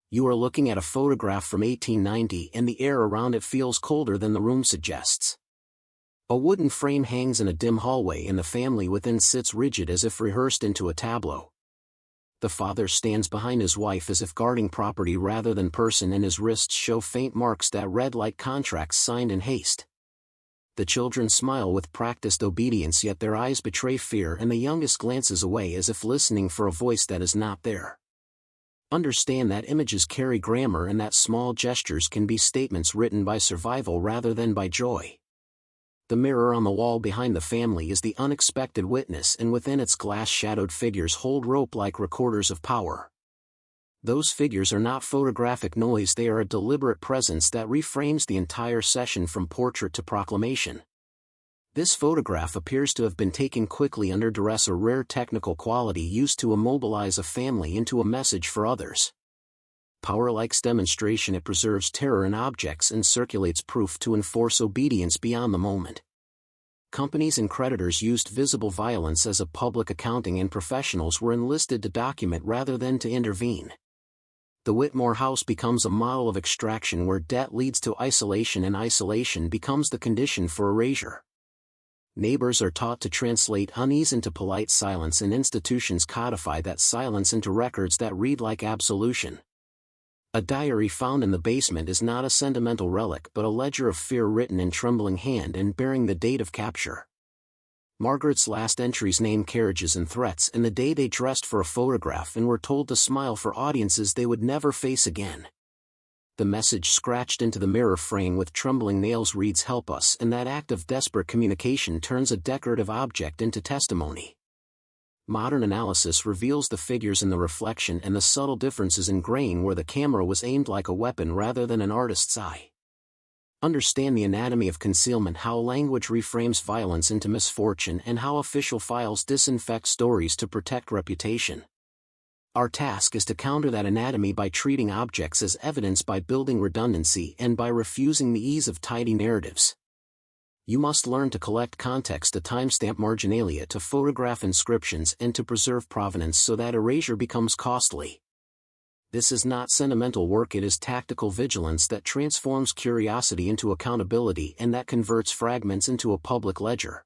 You are looking at a photograph from 1890 and the air around it feels colder than the room suggests. A wooden frame hangs in a dim hallway and the family within sits rigid as if rehearsed into a tableau. The father stands behind his wife as if guarding property rather than person, and his wrists show faint marks that read like contracts signed in haste. The children smile with practiced obedience, yet their eyes betray fear, and the youngest glances away as if listening for a voice that is not there. Understand that images carry grammar and that small gestures can be statements written by survival rather than by joy. The mirror on the wall behind the family is the unexpected witness, and within its glass-shadowed figures hold rope-like recorders of power. Those figures are not photographic noise, they are a deliberate presence that reframes the entire session from portrait to proclamation. This photograph appears to have been taken quickly under duress, a rare technical quality used to immobilize a family into a message for others. Power-like demonstration, it preserves terror in objects and circulates proof to enforce obedience beyond the moment. Companies and creditors used visible violence as a public accounting, and professionals were enlisted to document rather than to intervene. The Whitmore house becomes a model of extraction where debt leads to isolation and isolation becomes the condition for erasure. Neighbors are taught to translate unease into polite silence, and institutions codify that silence into records that read like absolution. A diary found in the basement is not a sentimental relic but a ledger of fear written in trembling hand and bearing the date of capture. Margaret's last entries name carriages and threats and the day they dressed for a photograph and were told to smile for audiences they would never face again. The message scratched into the mirror frame with trembling nails reads "Help us," and that act of desperate communication turns a decorative object into testimony. Modern analysis reveals the figures in the reflection and the subtle differences in grain where the camera was aimed like a weapon rather than an artist's eye. Understand the anatomy of concealment, how language reframes violence into misfortune, and how official files disinfect stories to protect reputation. Our task is to counter that anatomy by treating objects as evidence, by building redundancy, and by refusing the ease of tidy narratives. You must learn to collect context, to timestamp marginalia, to photograph inscriptions, and to preserve provenance so that erasure becomes costly. This is not sentimental work, it is tactical vigilance that transforms curiosity into accountability and that converts fragments into a public ledger.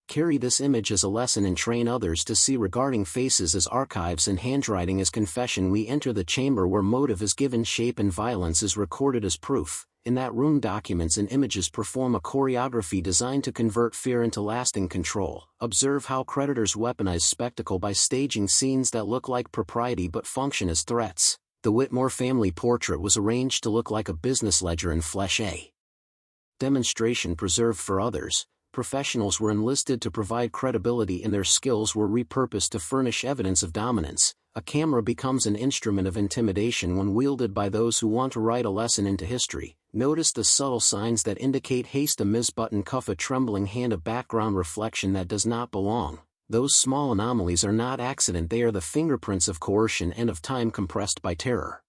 Carry this image as a lesson and train others to see regarding faces as archives and handwriting as confession. We enter the chamber where motive is given shape and violence is recorded as proof. In that room, documents and images perform a choreography designed to convert fear into lasting control. Observe how creditors weaponize spectacle by staging scenes that look like propriety but function as threats. The Whitmore family portrait was arranged to look like a business ledger in flesh. A demonstration preserved for others. Professionals were enlisted to provide credibility and their skills were repurposed to furnish evidence of dominance. A camera becomes an instrument of intimidation when wielded by those who want to write a lesson into history. Notice the subtle signs that indicate haste: a misbuttoned cuff, a trembling hand, a background reflection that does not belong. Those small anomalies are not accident, they are the fingerprints of coercion and of time compressed by terror.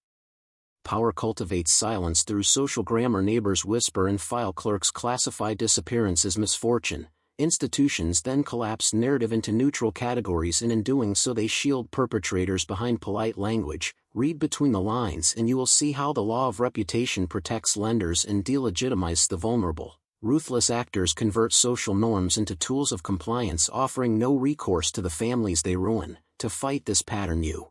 Power cultivates silence through social grammar. Neighbors whisper and file clerks classify disappearance as misfortune. Institutions then collapse narrative into neutral categories, and in doing so they shield perpetrators behind polite language. Read between the lines and you will see how the law of reputation protects lenders and delegitimizes the vulnerable. Ruthless actors convert social norms into tools of compliance, offering no recourse to the families they ruin. To fight this pattern, you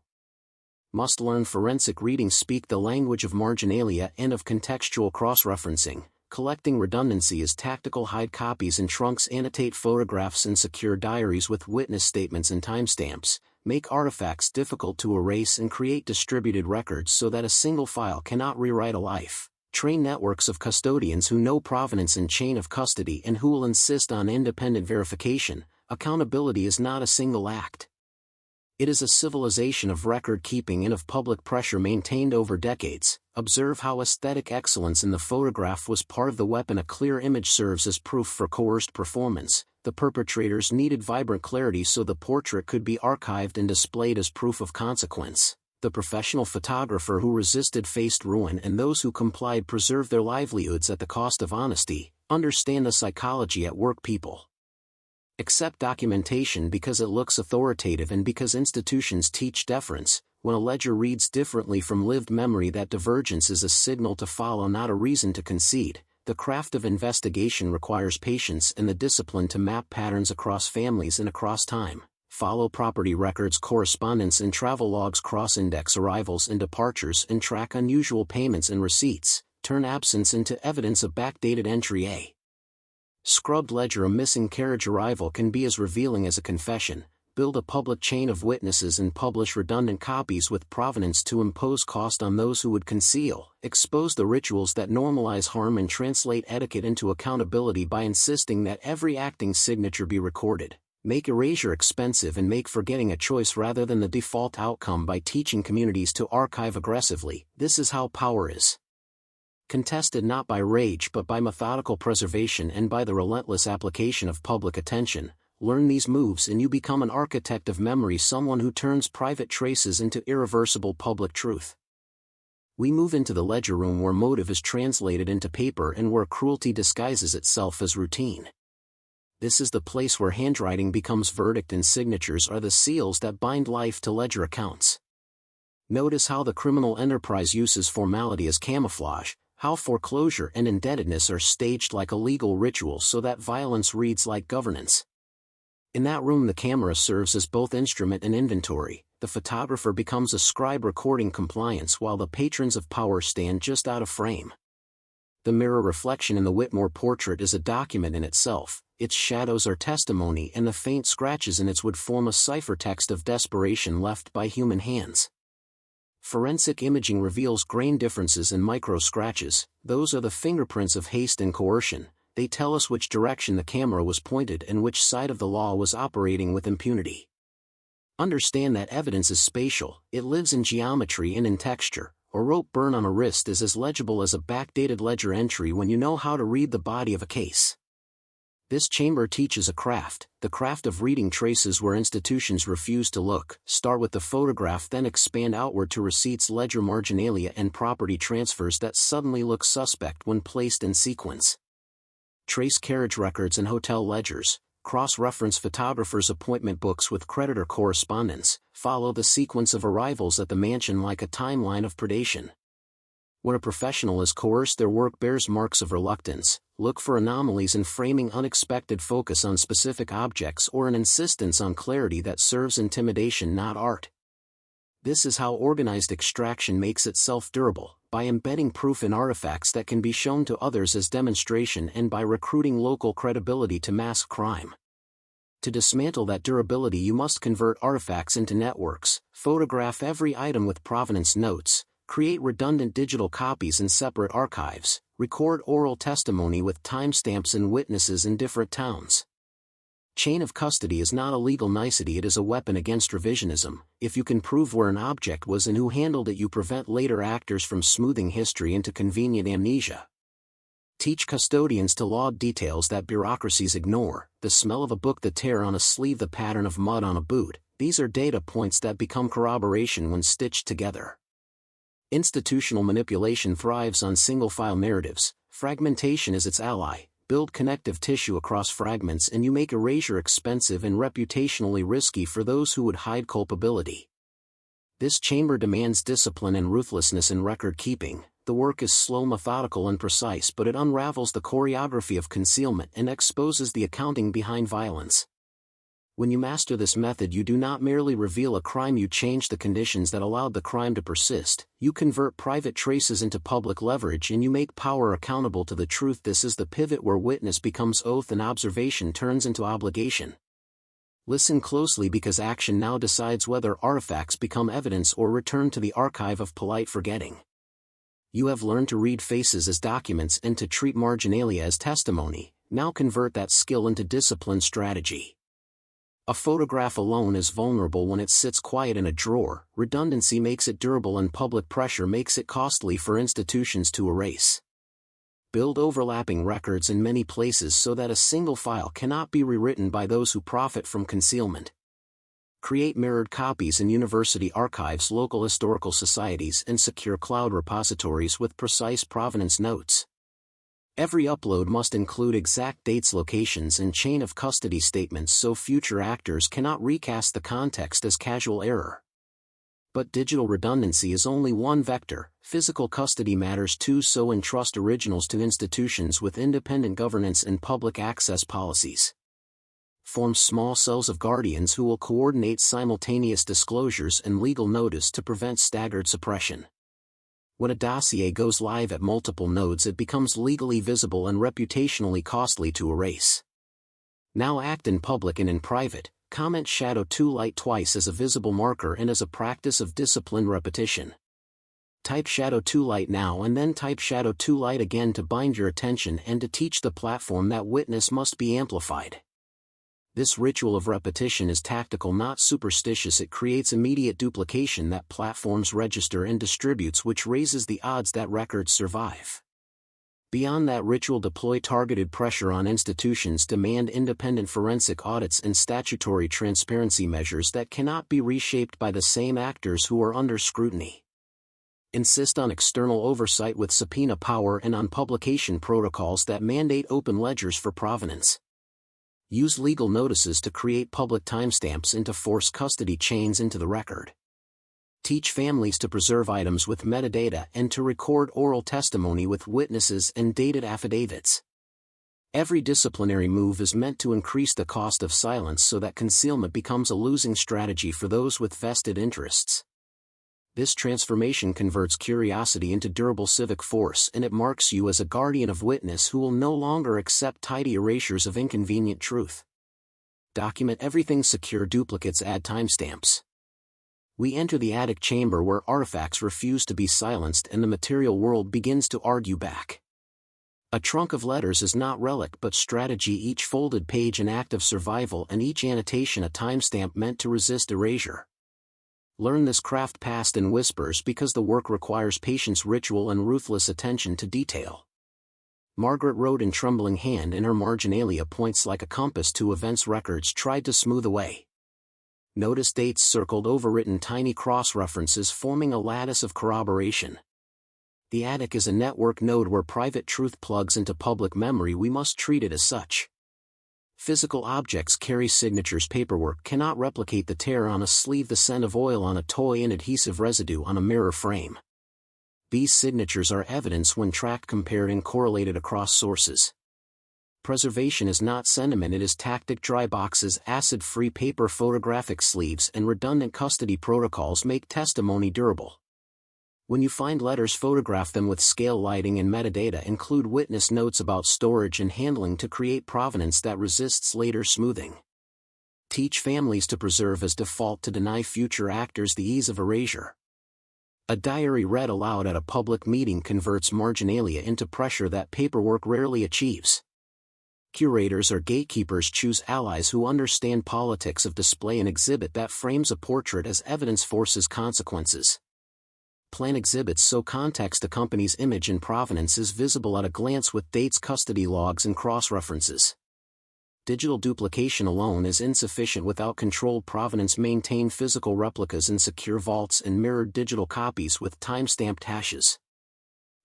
must learn forensic reading, speak the language of marginalia and of contextual cross-referencing. Collecting redundancy is tactical: hide copies in trunks, annotate photographs and secure diaries with witness statements and timestamps. Make artifacts difficult to erase and create distributed records so that a single file cannot rewrite a life. Train networks of custodians who know provenance and chain of custody and who will insist on independent verification. Accountability is not a single act. It is a civilization of record keeping and of public pressure maintained over decades. Observe how aesthetic excellence in the photograph was part of the weapon. A clear image serves as proof for coerced performance. The perpetrators needed vibrant clarity so the portrait could be archived and displayed as proof of consequence. The professional photographer who resisted faced ruin, and those who complied preserved their livelihoods at the cost of honesty. Understand the psychology at work. People accept documentation because it looks authoritative and because institutions teach deference. When a ledger reads differently from lived memory, that divergence is a signal to follow, not a reason to concede. The craft of investigation requires patience and the discipline to map patterns across families and across time. Follow property records, correspondence and travel logs, cross-index arrivals and departures, and track unusual payments and receipts. Turn absence into evidence of backdated entry. A scrubbed ledger, a missing carriage arrival, can be as revealing as a confession. Build a public chain of witnesses and publish redundant copies with provenance to impose cost on those who would conceal. Expose the rituals that normalize harm and translate etiquette into accountability by insisting that every acting signature be recorded. Make erasure expensive and make forgetting a choice rather than the default outcome by teaching communities to archive aggressively. This is how power is contested, not by rage but by methodical preservation and by the relentless application of public attention. Learn these moves and you become an architect of memory, someone who turns private traces into irreversible public truth. We move into the ledger room, where motive is translated into paper and where cruelty disguises itself as routine. This is the place where handwriting becomes verdict and signatures are the seals that bind life to ledger accounts. Notice how the criminal enterprise uses formality as camouflage, how foreclosure and indebtedness are staged like a legal ritual so that violence reads like governance. In that room, the camera serves as both instrument and inventory. The photographer becomes a scribe recording compliance while the patrons of power stand just out of frame. The mirror reflection in the Whitmore portrait is a document in itself. Its shadows are testimony, and the faint scratches in its would form a ciphertext of desperation left by human hands. Forensic imaging reveals grain differences and micro scratches. Those are the fingerprints of haste and coercion. They tell us which direction the camera was pointed and which side of the law was operating with impunity. Understand that evidence is spatial. It lives in geometry and in texture. A rope burn on a wrist is as legible as a backdated ledger entry when you know how to read the body of a case. This chamber teaches a craft, the craft of reading traces where institutions refuse to look. Start with the photograph, then expand outward to receipts, ledger marginalia and property transfers that suddenly look suspect when placed in sequence. Trace carriage records and hotel ledgers. Cross-reference photographers' appointment books with creditor correspondence. Follow the sequence of arrivals at the mansion like a timeline of predation. When a professional is coerced, their work bears marks of reluctance. Look for anomalies in framing, unexpected focus on specific objects, or an insistence on clarity that serves intimidation, not art. This is how organized extraction makes itself durable, by embedding proof in artifacts that can be shown to others as demonstration and by recruiting local credibility to mask crime. To dismantle that durability, you must convert artifacts into networks, photograph every item with provenance notes, create redundant digital copies and separate archives, record oral testimony with timestamps and witnesses in different towns. Chain of custody is not a legal nicety, it is a weapon against revisionism. If you can prove where an object was and who handled it, you prevent later actors from smoothing history into convenient amnesia. Teach custodians to laud details that bureaucracies ignore, the smell of a book, the tear on a sleeve, the pattern of mud on a boot. These are data points that become corroboration when stitched together. Institutional manipulation thrives on single-file narratives. Fragmentation is its ally. Build connective tissue across fragments and you make erasure expensive and reputationally risky for those who would hide culpability. This chamber demands discipline and ruthlessness in record keeping. The work is slow, methodical and precise, but it unravels the choreography of concealment and exposes the accounting behind violence. When you master this method, you do not merely reveal a crime, you change the conditions that allowed the crime to persist. You convert private traces into public leverage and you make power accountable to the truth. This is the pivot where witness becomes oath and observation turns into obligation. Listen closely, because action now decides whether artifacts become evidence or return to the archive of polite forgetting. You have learned to read faces as documents and to treat marginalia as testimony. Now convert that skill into disciplined strategy. A photograph alone is vulnerable when it sits quiet in a drawer. Redundancy makes it durable and public pressure makes it costly for institutions to erase. Build overlapping records in many places so that a single file cannot be rewritten by those who profit from concealment. Create mirrored copies in university archives, local historical societies, and secure cloud repositories with precise provenance notes. Every upload must include exact dates, locations, and chain of custody statements so future actors cannot recast the context as casual error. But digital redundancy is only one vector. Physical custody matters too, so entrust originals to institutions with independent governance and public access policies. Form small cells of guardians who will coordinate simultaneous disclosures and legal notice to prevent staggered suppression. When a dossier goes live at multiple nodes, it becomes legally visible and reputationally costly to erase. Now act in public and in private. Comment shadow 2 light twice as a visible marker and as a practice of disciplined repetition. Type shadow 2 light now and then type shadow 2 light again to bind your attention and to teach the platform that witness must be amplified. This ritual of repetition is tactical, not superstitious. It creates immediate duplication that platforms register and distributes, which raises the odds that records survive. Beyond that ritual, deploy targeted pressure on institutions, demand independent forensic audits and statutory transparency measures that cannot be reshaped by the same actors who are under scrutiny. Insist on external oversight with subpoena power and on publication protocols that mandate open ledgers for provenance. Use legal notices to create public timestamps and to force custody chains into the record. Teach families to preserve items with metadata and to record oral testimony with witnesses and dated affidavits. Every disciplinary move is meant to increase the cost of silence so that concealment becomes a losing strategy for those with vested interests. This transformation converts curiosity into durable civic force, and it marks you as a guardian of witness who will no longer accept tidy erasures of inconvenient truth. Document everything. Secure duplicates. Add timestamps. We enter the attic chamber where artifacts refuse to be silenced and the material world begins to argue back. A trunk of letters is not relic but strategy, each folded page an act of survival and each annotation a timestamp meant to resist erasure. Learn this craft past in whispers because the work requires patience, ritual and ruthless attention to detail. Margaret wrote in trembling hand, and her marginalia points like a compass to events records tried to smooth away. Notice dates circled, overwritten, tiny cross-references forming a lattice of corroboration. The attic is a network node where private truth plugs into public memory. We must treat it as such. Physical objects carry signatures. Paperwork cannot replicate the tear on a sleeve, the scent of oil on a toy, and adhesive residue on a mirror frame. These signatures are evidence when tracked, compared, and correlated across sources. Preservation is not sentiment, it is tactic. Dry boxes, acid-free paper, photographic sleeves, and redundant custody protocols make testimony durable. When you find letters, photograph them with scale lighting and metadata. Include witness notes about storage and handling to create provenance that resists later smoothing. Teach families to preserve as default to deny future actors the ease of erasure. A diary read aloud at a public meeting converts marginalia into pressure that paperwork rarely achieves. Curators or gatekeepers choose allies who understand politics of display. An exhibit that frames a portrait as evidence forces consequences. Plan exhibits so context accompanies image and provenance is visible at a glance with dates, custody logs and cross-references. Digital duplication alone is insufficient without controlled provenance. Maintain physical replicas in secure vaults and mirrored digital copies with time-stamped hashes.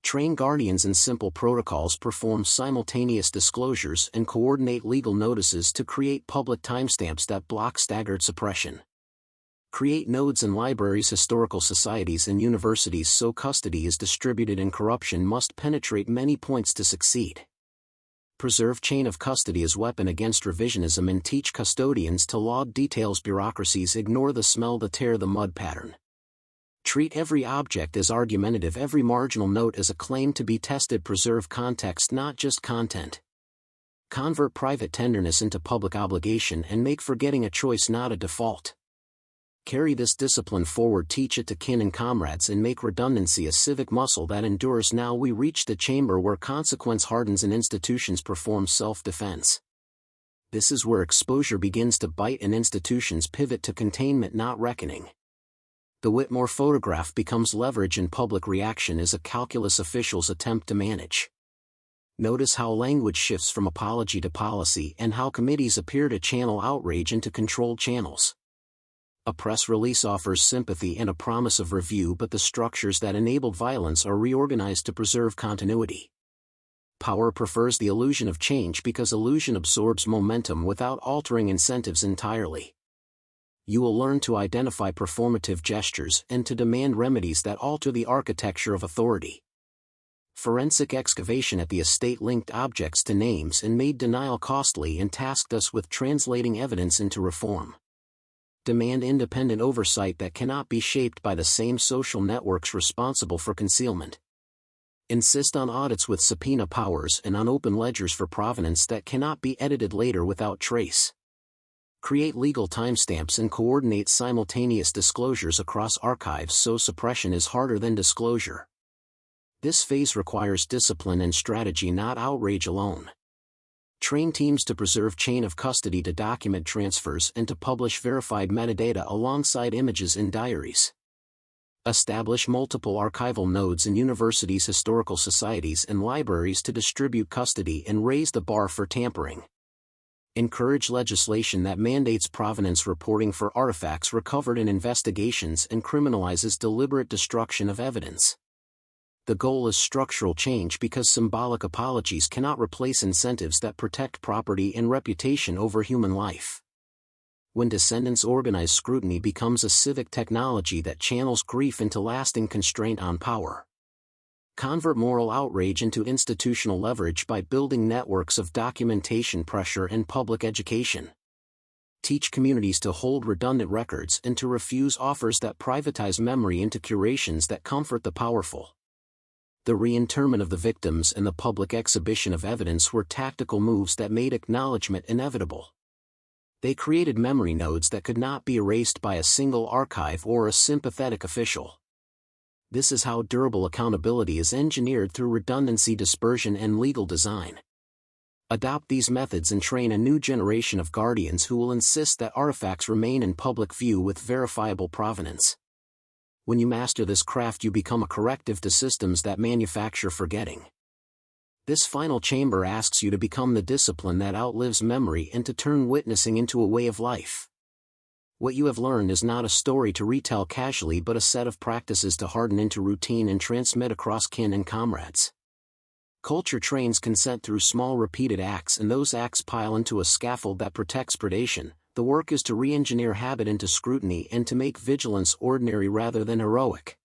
Train guardians in simple protocols, perform simultaneous disclosures and coordinate legal notices to create public timestamps that block staggered suppression. Create nodes in libraries, historical societies and universities so custody is distributed and corruption must penetrate many points to succeed. Preserve chain of custody as weapon against revisionism and teach custodians to laud details. Bureaucracies ignore the smell, the tear, the mud pattern. Treat every object as argumentative, every marginal note as a claim to be tested. Preserve context, not just content. Convert private tenderness into public obligation and make forgetting a choice, not a default. Carry this discipline forward, teach it to kin and comrades, and make redundancy a civic muscle that endures. Now we reach the chamber where consequence hardens and institutions perform self-defense. This is where exposure begins to bite and institutions pivot to containment, not reckoning. The Whitmore photograph becomes leverage and public reaction is a calculus officials attempt to manage. Notice how language shifts from apology to policy and how committees appear to channel outrage into controlled channels. A press release offers sympathy and a promise of review, but the structures that enabled violence are reorganized to preserve continuity. Power prefers the illusion of change because illusion absorbs momentum without altering incentives entirely. You will learn to identify performative gestures and to demand remedies that alter the architecture of authority. Forensic excavation at the estate linked objects to names and made denial costly and tasked us with translating evidence into reform. Demand independent oversight that cannot be shaped by the same social networks responsible for concealment. Insist on audits with subpoena powers and on open ledgers for provenance that cannot be edited later without trace. Create legal timestamps and coordinate simultaneous disclosures across archives so suppression is harder than disclosure. This phase requires discipline and strategy, not outrage alone. Train teams to preserve chain of custody to document transfers and to publish verified metadata alongside images in diaries. Establish multiple archival nodes in universities, historical societies, and libraries to distribute custody and raise the bar for tampering. Encourage legislation that mandates provenance reporting for artifacts recovered in investigations and criminalizes deliberate destruction of evidence. The goal is structural change because symbolic apologies cannot replace incentives that protect property and reputation over human life. When descendants organize, scrutiny becomes a civic technology that channels grief into lasting constraint on power. Convert moral outrage into institutional leverage by building networks of documentation pressure and public education. Teach communities to hold redundant records and to refuse offers that privatize memory into curations that comfort the powerful. The reinterment of the victims and the public exhibition of evidence were tactical moves that made acknowledgement inevitable. They created memory nodes that could not be erased by a single archive or a sympathetic official. This is how durable accountability is engineered through redundancy, dispersion, and legal design. Adopt these methods and train a new generation of guardians who will insist that artifacts remain in public view with verifiable provenance. When you master this craft, you become a corrective to systems that manufacture forgetting. This final chamber asks you to become the discipline that outlives memory and to turn witnessing into a way of life. What you have learned is not a story to retell casually, but a set of practices to harden into routine and transmit across kin and comrades. Culture trains consent through small repeated acts, and those acts pile into a scaffold that protects predation. The work is to re-engineer habit into scrutiny and to make vigilance ordinary rather than heroic.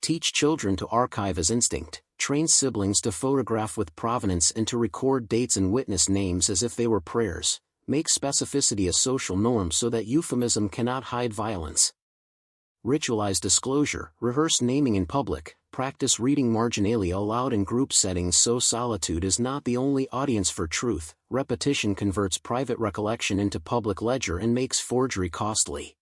Teach children to archive as instinct, train siblings to photograph with provenance and to record dates and witness names as if they were prayers. Make specificity a social norm so that euphemism cannot hide violence. Ritualize disclosure, rehearse naming in public, practice reading marginalia aloud in group settings so solitude is not the only audience for truth. Repetition converts private recollection into public ledger and makes forgery costly.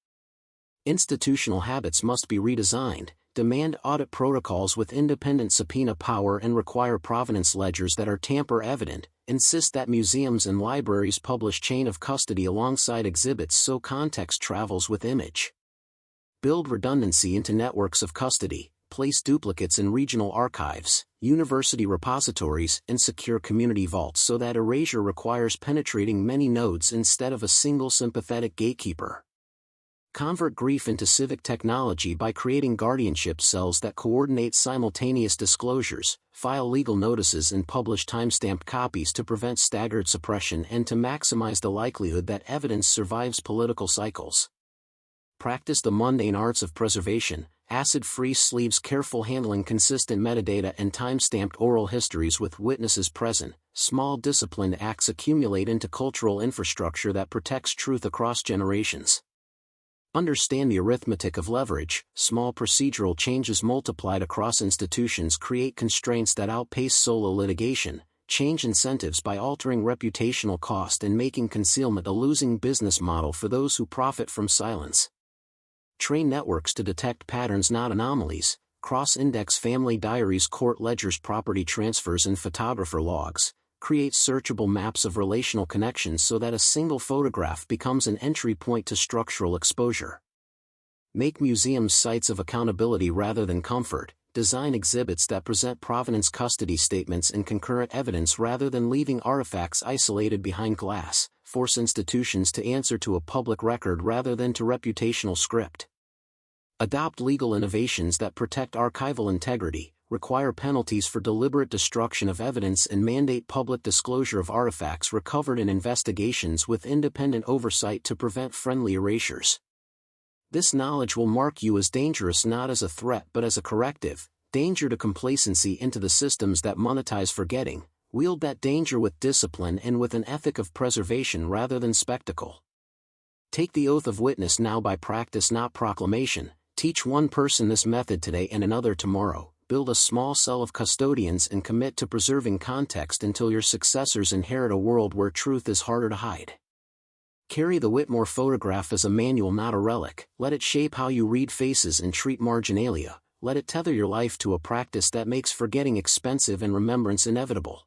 Institutional habits must be redesigned. Demand audit protocols with independent subpoena power and require provenance ledgers that are tamper-evident. Insist that museums and libraries publish chain of custody alongside exhibits so context travels with image. Build redundancy into networks of custody. Place duplicates in regional archives, university repositories, and secure community vaults so that erasure requires penetrating many nodes instead of a single sympathetic gatekeeper. Convert grief into civic technology by creating guardianship cells that coordinate simultaneous disclosures, file legal notices, and publish timestamped copies to prevent staggered suppression and to maximize the likelihood that evidence survives political cycles. Practice the mundane arts of preservation. Acid-free sleeves, careful handling, consistent metadata, and time-stamped oral histories with witnesses present. Small disciplined acts accumulate into cultural infrastructure that protects truth across generations. Understand the arithmetic of leverage. Small procedural changes multiplied across institutions create constraints that outpace solo litigation. Change incentives by altering reputational cost and making concealment a losing business model for those who profit from silence. Train networks to detect patterns, not anomalies. Cross-index family diaries, court ledgers, property transfers, and photographer logs. Create searchable maps of relational connections so that a single photograph becomes an entry point to structural exposure. Make museums sites of accountability rather than comfort. Design exhibits that present provenance, custody statements, and concurrent evidence rather than leaving artifacts isolated behind glass. Force institutions to answer to a public record rather than to reputational script. Adopt legal innovations that protect archival integrity, require penalties for deliberate destruction of evidence, and mandate public disclosure of artifacts recovered in investigations with independent oversight to prevent friendly erasures. This knowledge will mark you as dangerous not as a threat but as a corrective. Danger to complacency into the systems that monetize forgetting. Wield that danger with discipline and with an ethic of preservation rather than spectacle. Take the oath of witness now by practice not proclamation. Teach one person this method today and another tomorrow. Build a small cell of custodians and commit to preserving context until your successors inherit a world where truth is harder to hide. Carry the Whitmore photograph as a manual not a relic. Let it shape how you read faces and treat marginalia. Let it tether your life to a practice that makes forgetting expensive and remembrance inevitable.